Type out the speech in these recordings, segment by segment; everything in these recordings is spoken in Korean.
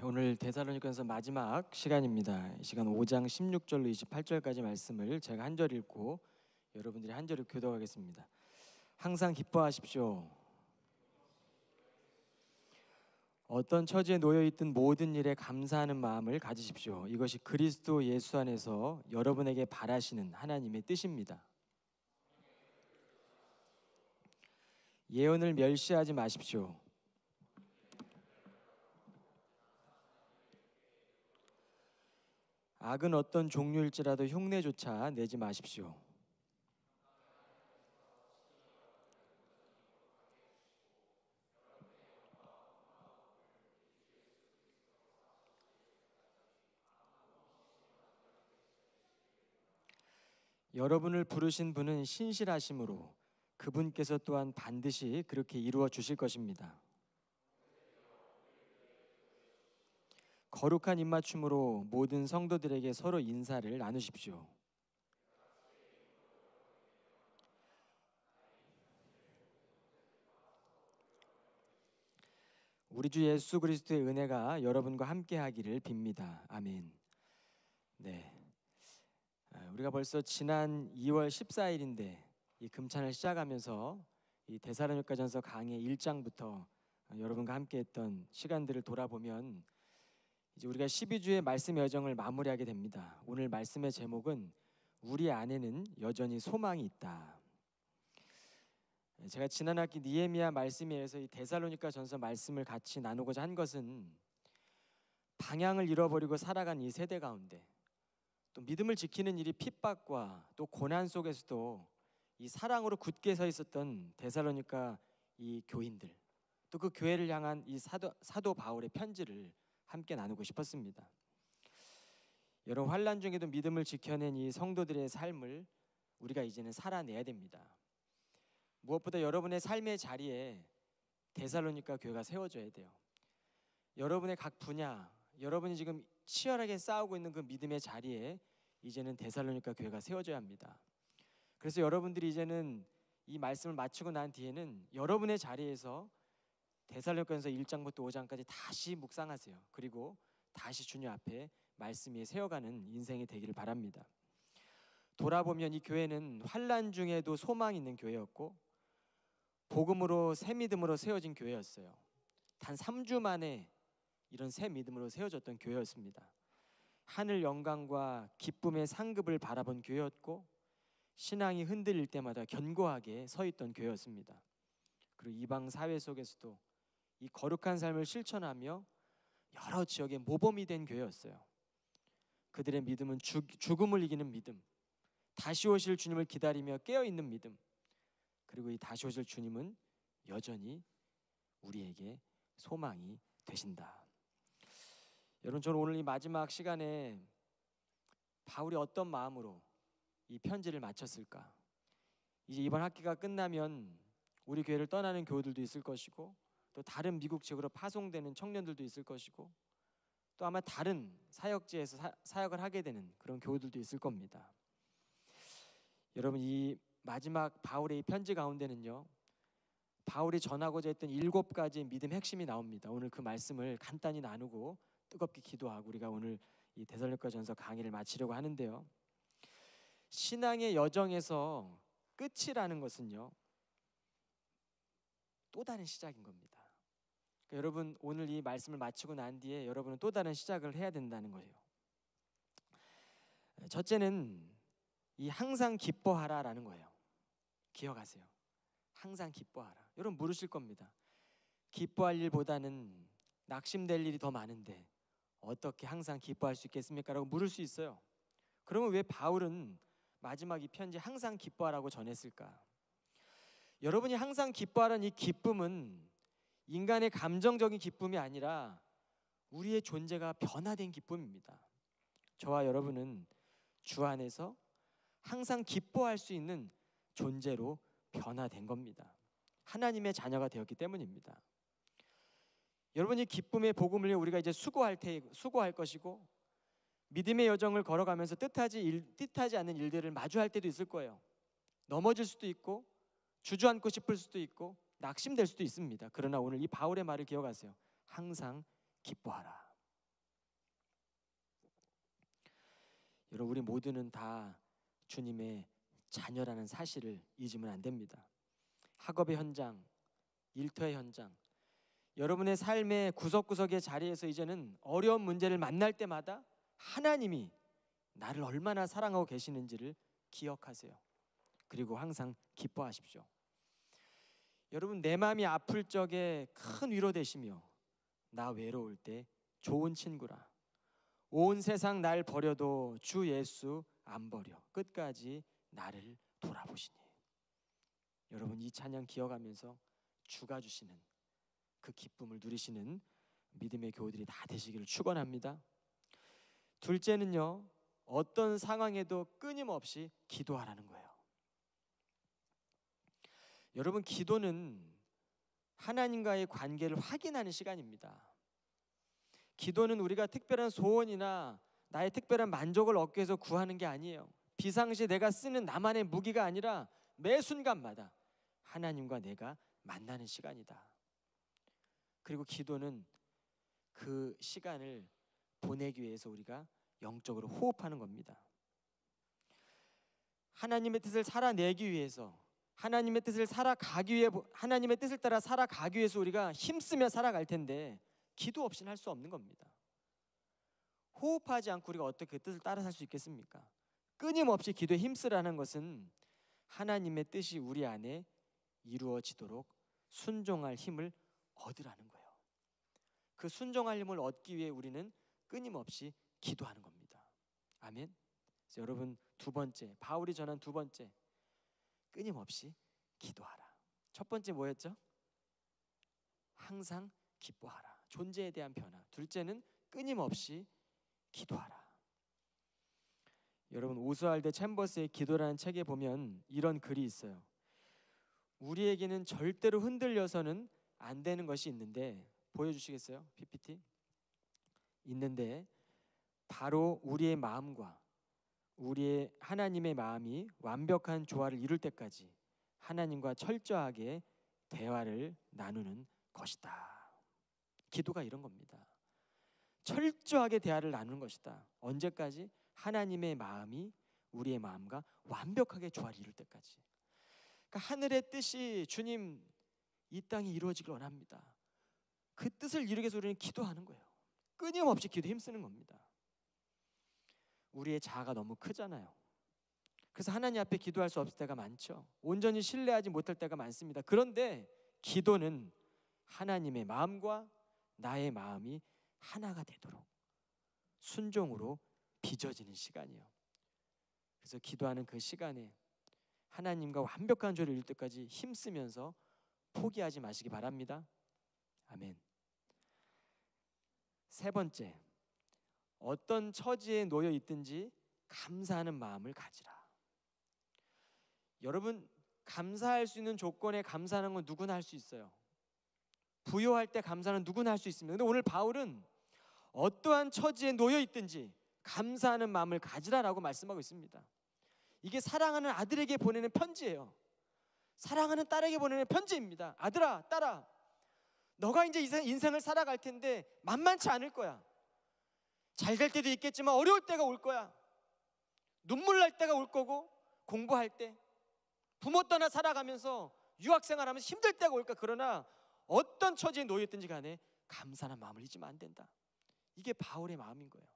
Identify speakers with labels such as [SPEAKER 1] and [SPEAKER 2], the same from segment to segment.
[SPEAKER 1] 오늘 데살로니가서 마지막 시간입니다. 이 시간 5장 16절로 28절까지 말씀을 제가 한 절 읽고 여러분들이 한 절을 교독하겠습니다. 항상 기뻐하십시오. 어떤 처지에 놓여 있든 모든 일에 감사하는 마음을 가지십시오. 이것이 그리스도 예수 안에서 여러분에게 바라시는 하나님의 뜻입니다. 예언을 멸시하지 마십시오. 악은 어떤 종류일지라도 흉내조차 내지 마십시오. 여러분을 부르신 분은 신실하심으로 그분께서 또한 반드시 그렇게 이루어 주실 것입니다. 거룩한 입맞춤으로 모든 성도들에게 서로 인사를 나누십시오. 우리 주 예수 그리스도의 은혜가 여러분과 함께 하기를 빕니다. 아멘. 네. 우리가 벌써 지난 2월 14일인데 이 금찬을 시작하면서 이 데살로니가전서 강의 1장부터 여러분과 함께 했던 시간들을 돌아보면 이제 우리가 12주의 말씀 여정을 마무리하게 됩니다. 오늘 말씀의 제목은 우리 안에는 여전히 소망이 있다. 제가 지난 학기 니에미야 말씀에 의해서 이 데살로니가전서 말씀을 같이 나누고자 한 것은 방향을 잃어버리고 살아간 이 세대 가운데 또 믿음을 지키는 일이 핍박과 또 고난 속에서도 이 사랑으로 굳게 서 있었던 데살로니가 이 교인들 또 그 교회를 향한 이 사도 바울의 편지를 함께 나누고 싶었습니다. 여러분, 환난 중에도 믿음을 지켜낸 이 성도들의 삶을 우리가 이제는 살아내야 됩니다. 무엇보다 여러분의 삶의 자리에 데살로니가 교회가 세워져야 돼요. 여러분의 각 분야, 여러분이 지금 치열하게 싸우고 있는 그 믿음의 자리에 이제는 데살로니가 교회가 세워져야 합니다. 그래서 여러분들이 이제는 이 말씀을 마치고 난 뒤에는 여러분의 자리에서 데살로니가전서 1장부터 5장까지 다시 묵상하세요. 그리고 다시 주님 앞에 말씀 위에 세워가는 인생이 되기를 바랍니다. 돌아보면 이 교회는 환난 중에도 소망이 있는 교회였고 복음으로 새 믿음으로 세워진 교회였어요. 단 3주 만에 이런 새 믿음으로 세워졌던 교회였습니다. 하늘 영광과 기쁨의 상급을 바라본 교회였고 신앙이 흔들릴 때마다 견고하게 서 있던 교회였습니다. 그리고 이방 사회 속에서도 이 거룩한 삶을 실천하며 여러 지역에 모범이 된 교회였어요. 그들의 믿음은 죽음을 이기는 믿음, 다시 오실 주님을 기다리며 깨어있는 믿음, 그리고 이 다시 오실 주님은 여전히 우리에게 소망이 되신다. 여러분, 저는 오늘 이 마지막 시간에 바울이 어떤 마음으로 이 편지를 마쳤을까? 이제 이번 학기가 끝나면 우리 교회를 떠나는 교우들도 있을 것이고 또 다른 미국 지역으로 파송되는 청년들도 있을 것이고 또 아마 다른 사역지에서 사역을 하게 되는 그런 교우들도 있을 겁니다. 여러분, 이 마지막 바울의 이 편지 가운데는요, 바울이 전하고자 했던 7가지의 믿음 핵심이 나옵니다. 오늘 그 말씀을 간단히 나누고 뜨겁게 기도하고 우리가 오늘 이 데살로니가전서 강의를 마치려고 하는데요, 신앙의 여정에서 끝이라는 것은요 또 다른 시작인 겁니다. 그러니까 여러분, 오늘 이 말씀을 마치고 난 뒤에 여러분은 또 다른 시작을 해야 된다는 거예요. 첫째는 이 항상 기뻐하라라는 거예요. 기억하세요. 항상 기뻐하라. 여러분 물으실 겁니다. 기뻐할 일보다는 낙심될 일이 더 많은데 어떻게 항상 기뻐할 수 있겠습니까? 라고 물을 수 있어요. 그러면 왜 바울은 마지막 이 편지 항상 기뻐하라고 전했을까? 여러분이 항상 기뻐하라는 이 기쁨은 인간의 감정적인 기쁨이 아니라 우리의 존재가 변화된 기쁨입니다. 저와 여러분은 주 안에서 항상 기뻐할 수 있는 존재로 변화된 겁니다. 하나님의 자녀가 되었기 때문입니다. 여러분이 기쁨의 복음을 위해 우리가 이제 수고할 것이고 믿음의 여정을 걸어가면서 뜻하지 않는 일들을 마주할 때도 있을 거예요. 넘어질 수도 있고 주저앉고 싶을 수도 있고 낙심될 수도 있습니다. 그러나 오늘 이 바울의 말을 기억하세요. 항상 기뻐하라. 여러분, 우리 모두는 다 주님의 자녀라는 사실을 잊으면 안 됩니다. 학업의 현장, 일터의 현장, 여러분의 삶의 구석구석의 자리에서 이제는 어려운 문제를 만날 때마다 하나님이 나를 얼마나 사랑하고 계시는지를 기억하세요. 그리고 항상 기뻐하십시오. 여러분, 내 마음이 아플 적에 큰 위로 되시며 나 외로울 때 좋은 친구라. 온 세상 날 버려도 주 예수 안 버려 끝까지 나를 돌아보시니. 여러분, 이 찬양 기억하면서 주가 주시는 그 기쁨을 누리시는 믿음의 교우들이 다 되시기를 축원합니다. 둘째는요, 어떤 상황에도 끊임없이 기도하라는 거예요. 여러분, 기도는 하나님과의 관계를 확인하는 시간입니다. 기도는 우리가 특별한 소원이나 나의 특별한 만족을 얻기 위해서 구하는 게 아니에요. 비상시 내가 쓰는 나만의 무기가 아니라 매 순간마다 하나님과 내가 만나는 시간이다. 그리고 기도는 그 시간을 보내기 위해서 우리가 영적으로 호흡하는 겁니다. 하나님의 뜻을 살아내기 위해서, 하나님의 뜻을 살아가기 위해, 하나님의 뜻을 따라 살아가기 위해서 우리가 힘쓰며 살아갈 텐데 기도 없이는 할 수 없는 겁니다. 호흡하지 않고 우리가 어떻게 그 뜻을 따라 살 수 있겠습니까? 끊임없이 기도에 힘쓰라는 것은 하나님의 뜻이 우리 안에 이루어지도록 순종할 힘을 얻으라는 거예요. 그 순종할 힘을 얻기 위해 우리는 끊임없이 기도하는 겁니다. 아멘. 그래서 여러분, 두 번째, 바울이 전한 두 번째, 끊임없이 기도하라. 첫 번째 뭐였죠? 항상 기뻐하라. 존재에 대한 변화. 둘째는 끊임없이 기도하라. 여러분, 오스왈드 챔버스의 기도라는 책에 보면 이런 글이 있어요. 우리에게는 절대로 흔들려서는 안 되는 것이 있는데, 보여주시겠어요? PPT 있는데, 바로 우리의 마음과 우리의 하나님의 마음이 완벽한 조화를 이룰 때까지 하나님과 철저하게 대화를 나누는 것이다. 기도가 이런 겁니다. 철저하게 대화를 나누는 것이다. 언제까지? 하나님의 마음이 우리의 마음과 완벽하게 조화를 이룰 때까지. 그러니까 하늘의 뜻이 주님 이 땅에 이루어지길 원합니다. 그 뜻을 이루기 위해서 우리는 기도하는 거예요. 끊임없이 기도에 힘쓰는 겁니다. 우리의 자아가 너무 크잖아요. 그래서 하나님 앞에 기도할 수 없을 때가 많죠. 온전히 신뢰하지 못할 때가 많습니다. 그런데 기도는 하나님의 마음과 나의 마음이 하나가 되도록 순종으로 빚어지는 시간이에요. 그래서 기도하는 그 시간에 하나님과 완벽한 조를 이룰 때까지 힘쓰면서 포기하지 마시기 바랍니다. 아멘. 세 번째, 어떤 처지에 놓여 있든지 감사하는 마음을 가지라. 여러분, 감사할 수 있는 조건에 감사하는 건 누구나 할 수 있어요. 부요할 때 감사는 누구나 할 수 있습니다. 근데 오늘 바울은 어떠한 처지에 놓여 있든지 감사하는 마음을 가지라라고 말씀하고 있습니다. 이게 사랑하는 아들에게 보내는 편지예요. 사랑하는 딸에게 보내는 편지입니다. 아들아, 딸아, 너가 이제 인생을 살아갈 텐데 만만치 않을 거야. 잘 될 때도 있겠지만 어려울 때가 올 거야. 눈물 날 때가 올 거고, 공부할 때, 부모 떠나 살아가면서 유학생활하면서 힘들 때가 올 거야. 그러나 어떤 처지에 놓여있든지 간에 감사한 마음을 잊으면 안 된다. 이게 바울의 마음인 거예요.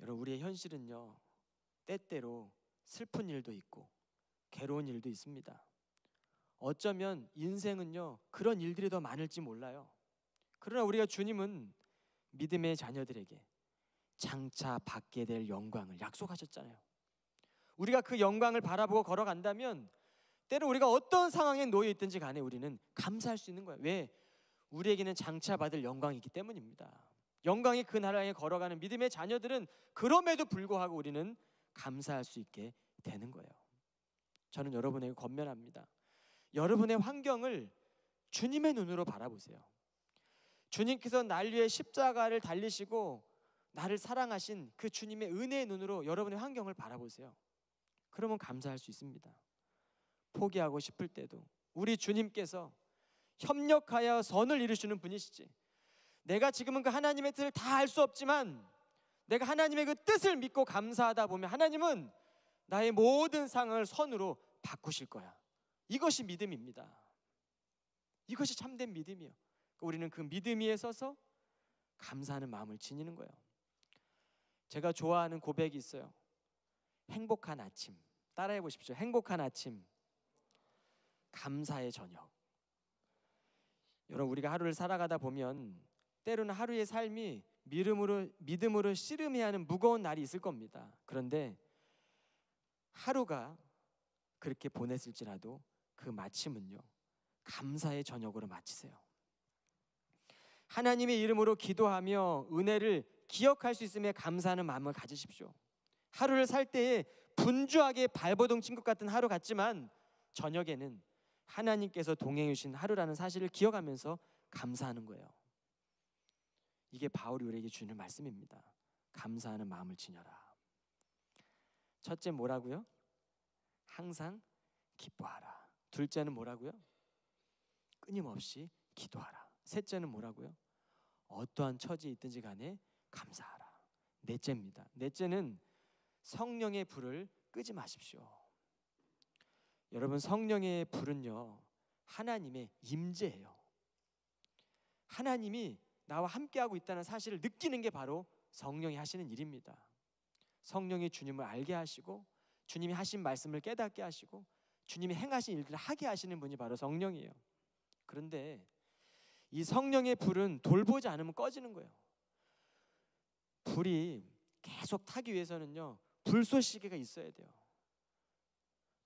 [SPEAKER 1] 여러분, 우리의 현실은요, 때때로 슬픈 일도 있고 괴로운 일도 있습니다. 어쩌면 인생은요, 그런 일들이 더 많을지 몰라요. 그러나 우리가 주님은 믿음의 자녀들에게 장차 받게 될 영광을 약속하셨잖아요. 우리가 그 영광을 바라보고 걸어간다면 때로 우리가 어떤 상황에 놓여 있든지 간에 우리는 감사할 수 있는 거예요. 왜? 우리에게는 장차 받을 영광이 있기 때문입니다. 영광의 그 나라에 걸어가는 믿음의 자녀들은 그럼에도 불구하고 우리는 감사할 수 있게 되는 거예요. 저는 여러분에게 권면합니다. 여러분의 환경을 주님의 눈으로 바라보세요. 주님께서 날 위해 십자가를 달리시고 나를 사랑하신 그 주님의 은혜의 눈으로 여러분의 환경을 바라보세요. 그러면 감사할 수 있습니다. 포기하고 싶을 때도 우리 주님께서 협력하여 선을 이루시는 분이시지, 내가 지금은 그 하나님의 뜻을 다 알 수 없지만 내가 하나님의 그 뜻을 믿고 감사하다 보면 하나님은 나의 모든 상황을 선으로 바꾸실 거야. 이것이 믿음입니다. 이것이 참된 믿음이에요. 우리는 그 믿음 위에 서서 감사하는 마음을 지니는 거예요. 제가 좋아하는 고백이 있어요. 행복한 아침. 따라해 보십시오. 행복한 아침, 감사의 저녁. 여러분, 우리가 하루를 살아가다 보면 때로는 하루의 삶이 믿음으로 씨름해야 하는 무거운 날이 있을 겁니다. 그런데 하루가 그렇게 보냈을지라도 그 마침은요, 감사의 저녁으로 마치세요. 하나님의 이름으로 기도하며 은혜를 기억할 수 있음에 감사하는 마음을 가지십시오. 하루를 살 때에 분주하게 발버둥 친 것 같은 하루 같지만 저녁에는 하나님께서 동행해 주신 하루라는 사실을 기억하면서 감사하는 거예요. 이게 바울이 우리에게 주는 말씀입니다. 감사하는 마음을 지녀라. 첫째 뭐라고요? 항상 기뻐하라. 둘째는 뭐라고요? 끊임없이 기도하라. 셋째는 뭐라고요? 어떠한 처지에 있든지 간에 감사하라. 넷째입니다. 넷째는 성령의 불을 끄지 마십시오. 여러분, 성령의 불은요, 하나님의 임재예요. 하나님이 나와 함께하고 있다는 사실을 느끼는 게 바로 성령이 하시는 일입니다. 성령이 주님을 알게 하시고 주님이 하신 말씀을 깨닫게 하시고 주님이 행하신 일들을 하게 하시는 분이 바로 성령이에요. 그런데 이 성령의 불은 돌보지 않으면 꺼지는 거예요. 불이 계속 타기 위해서는요, 불쏘시개가 있어야 돼요.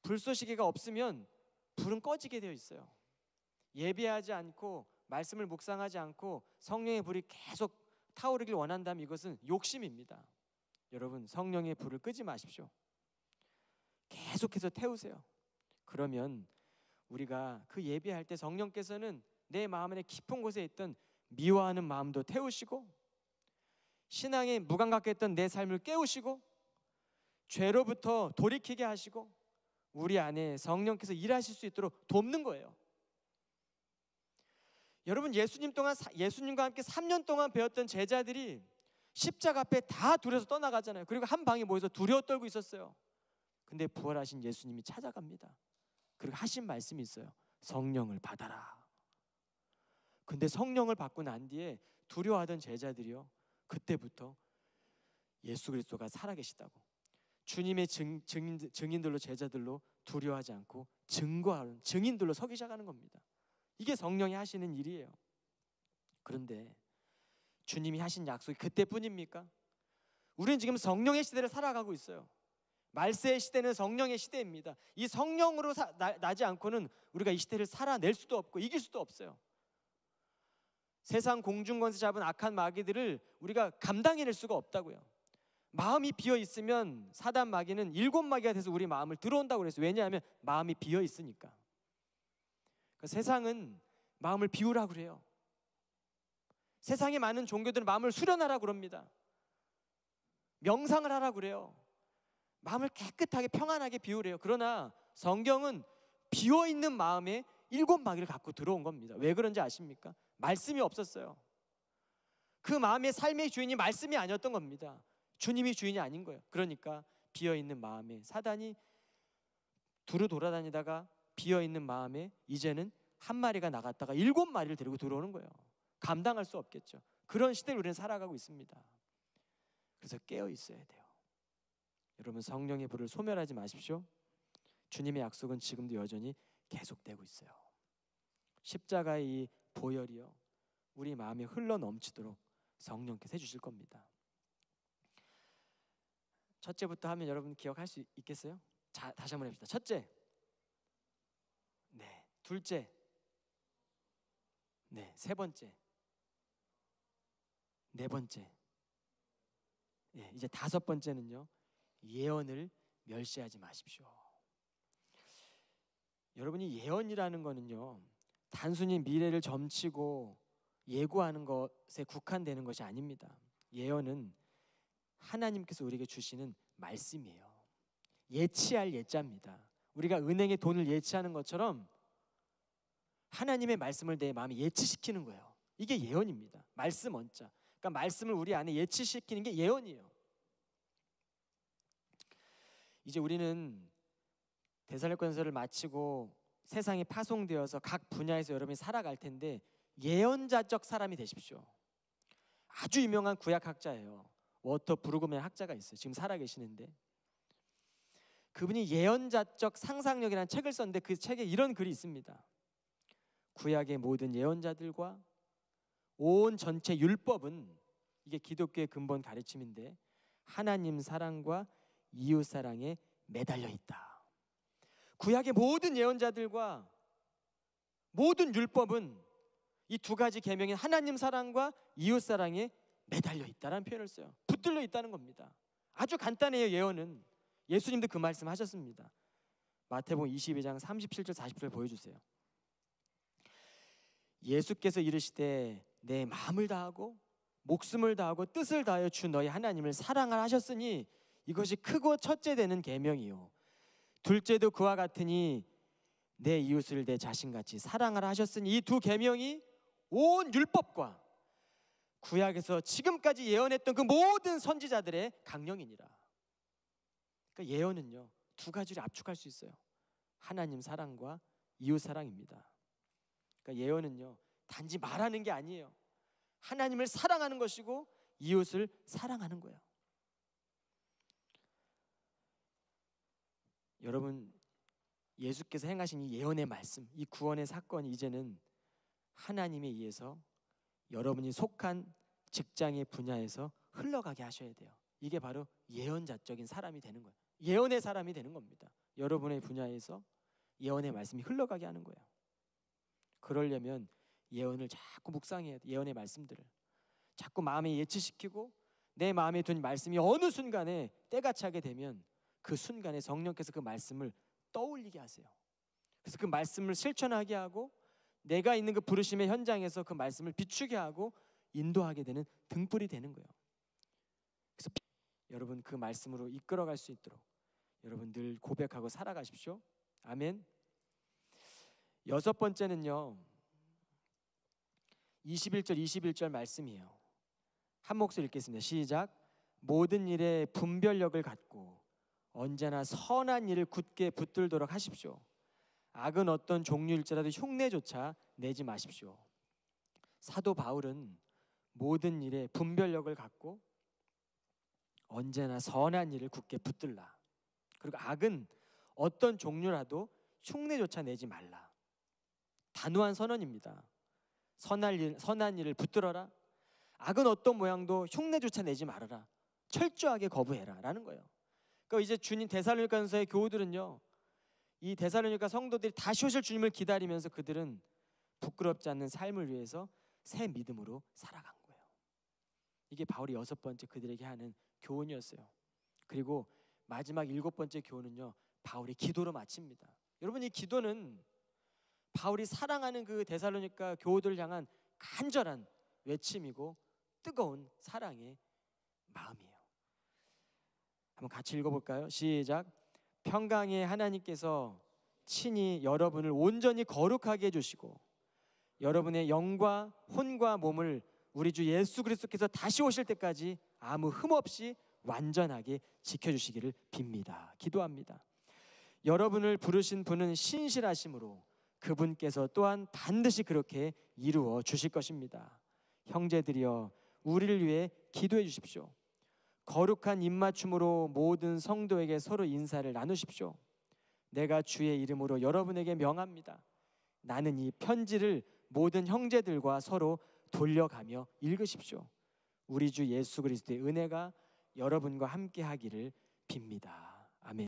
[SPEAKER 1] 불쏘시개가 없으면 불은 꺼지게 되어 있어요. 예배하지 않고 말씀을 묵상하지 않고 성령의 불이 계속 타오르길 원한다면 이것은 욕심입니다. 여러분, 성령의 불을 끄지 마십시오. 계속해서 태우세요. 그러면 우리가 그 예배할 때 성령께서는 내 마음 안에 깊은 곳에 있던 미워하는 마음도 태우시고 신앙에 무감각해 했던 내 삶을 깨우시고 죄로부터 돌이키게 하시고 우리 안에 성령께서 일하실 수 있도록 돕는 거예요. 여러분, 예수님과 함께 3년 동안 배웠던 제자들이 십자가 앞에 다 둘이서 떠나가잖아요. 그리고 한 방에 모여서 두려워 떨고 있었어요. 근데 부활하신 예수님이 찾아갑니다. 그리고 하신 말씀이 있어요. 성령을 받아라. 근데 성령을 받고 난 뒤에 두려워하던 제자들이요, 그때부터 예수 그리스도가 살아계시다고 주님의 증인들로, 제자들로 두려워하지 않고 증거하는 증인들로 서기 시작하는 겁니다. 이게 성령이 하시는 일이에요. 그런데 주님이 하신 약속이 그때뿐입니까? 우리는 지금 성령의 시대를 살아가고 있어요. 말세의 시대는 성령의 시대입니다. 이 성령으로 나지 않고는 우리가 이 시대를 살아낼 수도 없고 이길 수도 없어요. 세상 공중권세 잡은 악한 마귀들을 우리가 감당해낼 수가 없다고요. 마음이 비어 있으면 사단 마귀는 7마귀가 돼서 우리 마음을 들어온다고 그랬어요. 왜냐하면 마음이 비어 있으니까. 그러니까 세상은 마음을 비우라고 그래요. 세상에 많은 종교들은 마음을 수련하라고 그럽니다. 명상을 하라고 그래요. 마음을 깨끗하게 평안하게 비우래요. 그러나 성경은 비어있는 마음에 7마귀를 갖고 들어온 겁니다. 왜 그런지 아십니까? 말씀이 없었어요. 그 마음의 삶의 주인이 말씀이 아니었던 겁니다. 주님이 주인이 아닌 거예요. 그러니까 비어있는 마음에 사단이 두루 돌아다니다가 비어있는 마음에 이제는 한 마리가 나갔다가 7마리를 데리고 들어오는 거예요. 감당할 수 없겠죠. 그런 시대를 우리는 살아가고 있습니다. 그래서 깨어 있어야 돼요. 여러분, 성령의 불을 소멸하지 마십시오. 주님의 약속은 지금도 여전히 계속되고 있어요. 십자가의 이 보혈이요, 우리 마음에 흘러 넘치도록 성령께서 해주실 겁니다. 첫째부터 하면 여러분 기억할 수 있겠어요? 자, 다시 한번 해봅시다. 첫째, 네. 둘째, 네. 세 번째, 네 번째, 네. 이제 다섯 번째는요, 예언을 멸시하지 마십시오. 여러분이 예언이라는 거는요, 단순히 미래를 점치고 예고하는 것에 국한되는 것이 아닙니다. 예언은 하나님께서 우리에게 주시는 말씀이에요. 예치할 예자입니다. 우리가 은행에 돈을 예치하는 것처럼 하나님의 말씀을 내 마음에 예치시키는 거예요. 이게 예언입니다. 말씀 원자. 그러니까 말씀을 우리 안에 예치시키는 게 예언이에요. 이제 우리는 데살로니가전서를 마치고 세상에 파송되어서 각 분야에서 여러분이 살아갈 텐데 예언자적 사람이 되십시오. 아주 유명한 구약학자예요. 워터 브루그맨 학자가 있어요. 지금 살아계시는데 그분이 예언자적 상상력이라는 책을 썼는데 그 책에 이런 글이 있습니다. 구약의 모든 예언자들과 온 전체 율법은, 이게 기독교의 근본 가르침인데, 하나님 사랑과 이웃 사랑에 매달려 있다. 구약의 모든 예언자들과 모든 율법은 이 두 가지 계명인 하나님 사랑과 이웃 사랑에 매달려 있다라는 표현을 써요. 붙들려 있다는 겁니다. 아주 간단해요. 예언은. 예수님도 그 말씀 하셨습니다. 마태복음 22장 37절 40절 보여주세요. 예수께서 이르시되 내 마음을 다하고 목숨을 다하고 뜻을 다하여 주 너희 하나님을 사랑하라 하셨으니 이것이 크고 첫째 되는 계명이요 둘째도 그와 같으니 내 이웃을 내 자신같이 사랑하라 하셨으니 이 두 계명이 온 율법과 구약에서 지금까지 예언했던 그 모든 선지자들의 강령이니라. 그러니까 예언은요 두 가지를 압축할 수 있어요. 하나님 사랑과 이웃 사랑입니다. 그러니까 예언은요 단지 말하는 게 아니에요. 하나님을 사랑하는 것이고 이웃을 사랑하는 거예요. 여러분, 예수께서 행하신 이 예언의 말씀, 이 구원의 사건이 이제는 하나님에 의해서 여러분이 속한 직장의 분야에서 흘러가게 하셔야 돼요. 이게 바로 예언자적인 사람이 되는 거예요. 예언의 사람이 되는 겁니다. 여러분의 분야에서 예언의 말씀이 흘러가게 하는 거예요. 그러려면 예언을 자꾸 묵상해야 돼요. 예언의 말씀들을 자꾸 마음에 예치시키고 내 마음에 둔 말씀이 어느 순간에 때가 차게 되면 그 순간에 성령께서 그 말씀을 떠올리게 하세요. 그래서 그 말씀을 실천하게 하고 내가 있는 그 부르심의 현장에서 그 말씀을 비추게 하고 인도하게 되는 등불이 되는 거예요. 그래서 여러분 그 말씀으로 이끌어갈 수 있도록 여러분 늘 고백하고 살아가십시오. 아멘. 여섯 번째는요 21절 말씀이에요. 한 목소리 읽겠습니다. 시작. 모든 일에 분별력을 갖고 언제나 선한 일을 굳게 붙들도록 하십시오. 악은 어떤 종류일지라도 흉내조차 내지 마십시오. 사도 바울은 모든 일에 분별력을 갖고 언제나 선한 일을 굳게 붙들라. 그리고 악은 어떤 종류라도 흉내조차 내지 말라. 단호한 선언입니다. 선한 일을 붙들어라. 악은 어떤 모양도 흉내조차 내지 말아라. 철저하게 거부해라 라는 거예요. 그러니까 이제 주님 데살로니가전서의 교우들은요 이 데살로니가 성도들이 다시 오실 주님을 기다리면서 그들은 부끄럽지 않는 삶을 위해서 새 믿음으로 살아간 거예요. 이게 바울이 여섯 번째 그들에게 하는 교훈이었어요. 그리고 마지막 일곱 번째 교훈은요 바울이 기도로 마칩니다. 여러분 이 기도는 바울이 사랑하는 그 데살로니가 교우들을 향한 간절한 외침이고 뜨거운 사랑의 마음이에요. 한번 같이 읽어볼까요? 시작. 평강의 하나님께서 친히 여러분을 온전히 거룩하게 해주시고 여러분의 영과 혼과 몸을 우리 주 예수 그리스도께서 다시 오실 때까지 아무 흠 없이 완전하게 지켜주시기를 빕니다. 기도합니다. 여러분을 부르신 분은 신실하심으로 그분께서 또한 반드시 그렇게 이루어 주실 것입니다. 형제들이여 우리를 위해 기도해 주십시오. 거룩한 입맞춤으로 모든 성도에게 서로 인사를 나누십시오. 내가 주의 이름으로 여러분에게 명합니다. 나는 이 편지를 모든 형제들과 서로 돌려가며 읽으십시오. 우리 주 예수 그리스도의 은혜가 여러분과 함께 하기를 빕니다.